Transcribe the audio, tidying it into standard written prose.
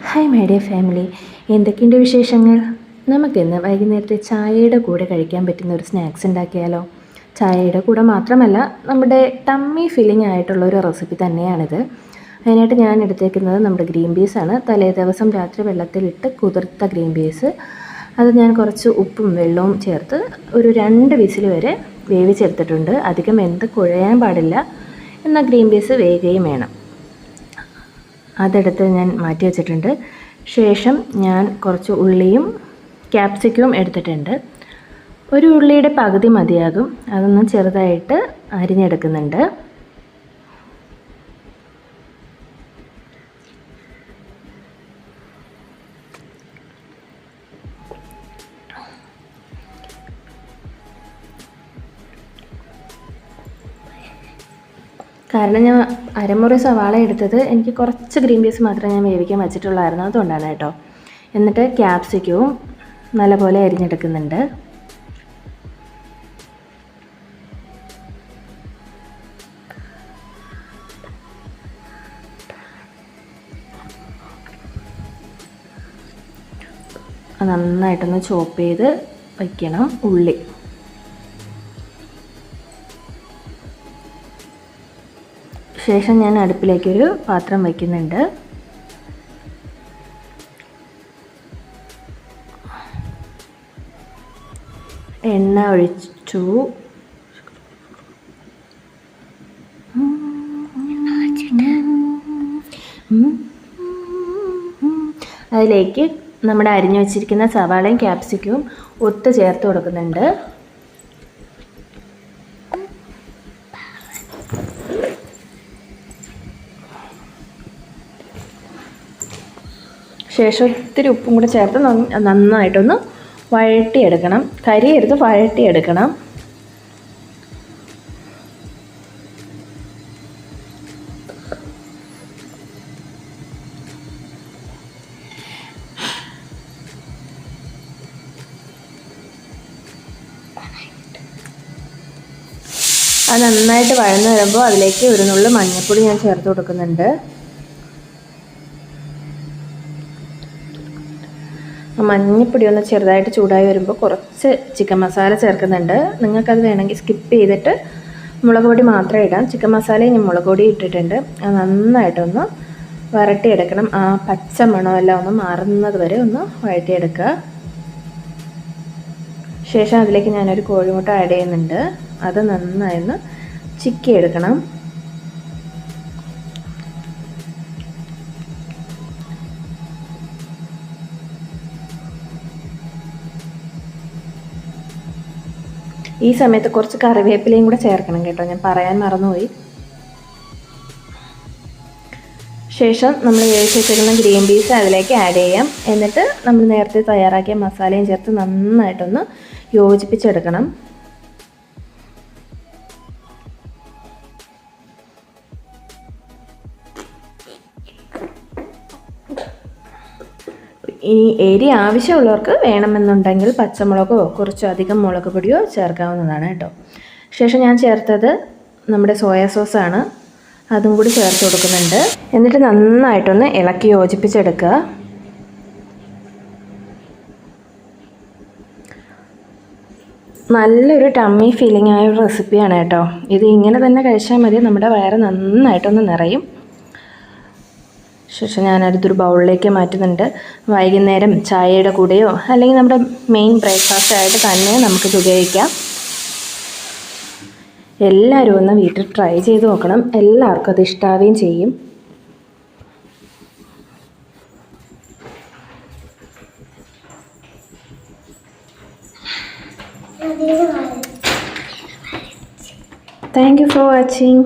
Hi my dear family, എന്തൊക്കെയുണ്ട് വിശേഷങ്ങൾ? നമുക്കിന്ന് വൈകുന്നേരത്തെ ചായയുടെ കൂടെ കഴിക്കാൻ പറ്റുന്ന ഒരു സ്നാക്സ് ഉണ്ടാക്കിയാലോ? ചായയുടെ കൂടെ മാത്രമല്ല, നമ്മുടെ ടമ്മി ഫില്ലിംഗ് ആയിട്ടുള്ള ഒരു റെസിപ്പി തന്നെയാണിത്. അതിനായിട്ട് ഞാൻ എടുത്തേക്കുന്നത് നമ്മുടെ ഗ്രീൻ പീസാണ്. തലേ ദിവസം രാത്രി വെള്ളത്തിലിട്ട് കുതിർത്ത ഗ്രീൻ പീസ്. അത് ഞാൻ കുറച്ച് ഉപ്പും വെള്ളവും ചേർത്ത് ഒരു 2 വിസിൽ വരെ വേവിച്ചെടുത്തിട്ടുണ്ട്. അധികം വെന്ത് കുഴയാൻ പാടില്ല, എന്നാൽ ഗ്രീൻ പീസ് വേകുകയും വേണം. അതെടുത്ത് ഞാൻ മാറ്റി വെച്ചിട്ടുണ്ട്. ശേഷം ഞാൻ കുറച്ച് ഉള്ളിയും ക്യാപ്സിക്കവും എടുത്തിട്ടുണ്ട്. ഒരു ഉള്ളിയുടെ പകുതി മതിയാകും. അതൊന്ന് ചെറുതായിട്ട് അരിഞ്ഞെടുക്കുന്നുണ്ട്. കാരണം ഞാൻ അരമുറി സവാള എടുത്തത് എനിക്ക് കുറച്ച് ഗ്രീൻ പീസ് മാത്രമേ ഞാൻ വേവിക്കാൻ വെച്ചിട്ടുള്ളായിരുന്നു, അതുകൊണ്ടാണ് കേട്ടോ. എന്നിട്ട് ക്യാപ്സിക്കവും നല്ലപോലെ അരിഞ്ഞെടുക്കുന്നുണ്ട്. നന്നായിട്ടൊന്ന് ചോപ്പ് ചെയ്ത് വയ്ക്കണം ഉള്ളി. ശേഷം ഞാൻ അടുപ്പിലേക്കൊരു പാത്രം വയ്ക്കുന്നുണ്ട്. എണ്ണ ഒഴിച്ചു. അതിലേക്ക് നമ്മുടെ അരിഞ്ഞു വച്ചിരിക്കുന്ന സവാളയും ക്യാപ്സിക്കവും ഒത്ത് ചേർത്ത് കൊടുക്കുന്നുണ്ട്. ശേഷം ഇത്തിരി ഉപ്പും കൂടെ ചേർത്ത് നന്നായിട്ടൊന്ന് വഴട്ടിയെടുക്കണം. കരിയെടുത്ത് വഴട്ടിയെടുക്കണം. അത് നന്നായിട്ട് വഴന്ന് വരുമ്പോൾ അതിലേക്ക് ഒരു നുള്ളു മഞ്ഞൾപ്പൊടി ഞാൻ ചേർത്ത് കൊടുക്കുന്നുണ്ട്. മഞ്ഞൾപ്പൊടി ഒന്ന് ചെറുതായിട്ട് ചൂടായി വരുമ്പോൾ കുറച്ച് ചിക്കൻ മസാല ചേർക്കുന്നുണ്ട്. നിങ്ങൾക്കത് വേണമെങ്കിൽ സ്കിപ്പ് ചെയ്തിട്ട് മുളക് പൊടി മാത്രം ഇടാം. ചിക്കൻ മസാലയും ഞാൻ മുളക് പൊടി ഇട്ടിട്ടുണ്ട്. അത് നന്നായിട്ടൊന്ന് വരട്ടിയെടുക്കണം. ആ പച്ച മണമെല്ലാം ഒന്ന് മാറുന്നത് വരെ ഒന്ന് വഴറ്റിയെടുക്കുക. ശേഷം അതിലേക്ക് ഞാനൊരു കോഴിമുട്ട ആഡ് ചെയ്യുന്നുണ്ട്. അത് നന്നായി ഒന്ന് ചിക്കിയെടുക്കണം. ഈ സമയത്ത് കുറച്ച് കറിവേപ്പിലയും കൂടെ ചേർക്കണം കേട്ടോ, ഞാൻ പറയാൻ മറന്നുപോയി. ശേഷം നമ്മൾ വേവിച്ച് വെച്ചിരിക്കുന്ന ഗ്രീൻ പീസ് അതിലേക്ക് ആഡ് ചെയ്യാം. എന്നിട്ട് നമ്മൾ നേരത്തെ തയ്യാറാക്കിയ മസാലയും ചേർത്ത് നന്നായിട്ടൊന്ന് യോജിപ്പിച്ചെടുക്കണം. ഇനി എരി ആവശ്യമുള്ളവർക്ക് വേണമെന്നുണ്ടെങ്കിൽ പച്ചമുളകോ കുറച്ചധികം മുളക് പൊടിയോ ചേർക്കാവുന്നതാണ് കേട്ടോ. ശേഷം ഞാൻ ചേർത്തത് നമ്മുടെ സോയാ സോസാണ്. അതും കൂടി ചേർത്ത് കൊടുക്കുന്നുണ്ട്. എന്നിട്ട് നന്നായിട്ടൊന്ന് ഇളക്കി യോജിപ്പിച്ചെടുക്കുക. നല്ലൊരു ടമ്മി ഫീലിംഗ് ആയ ഒരു റെസിപ്പിയാണ് കേട്ടോ. ഇത് ഇങ്ങനെ തന്നെ കഴിച്ചാൽ മതി, നമ്മുടെ വയറ് നന്നായിട്ടൊന്ന് നിറയും. ശേഷം ഞാനടുത്തൊരു ബൗളിലേക്ക് മാറ്റുന്നുണ്ട്. വൈകുന്നേരം ചായയുടെ കൂടെയോ അല്ലെങ്കിൽ നമ്മുടെ മെയിൻ ബ്രേക്ക്ഫാസ്റ്റ് ആയിട്ട് തന്നെ നമുക്കിത് ഉപയോഗിക്കാം. എല്ലാവരും ഒന്ന് വീട്ടിൽ ട്രൈ ചെയ്ത് നോക്കണം. എല്ലാവർക്കും അത് ഇഷ്ടാവുകയും ചെയ്യും. Thank you for watching.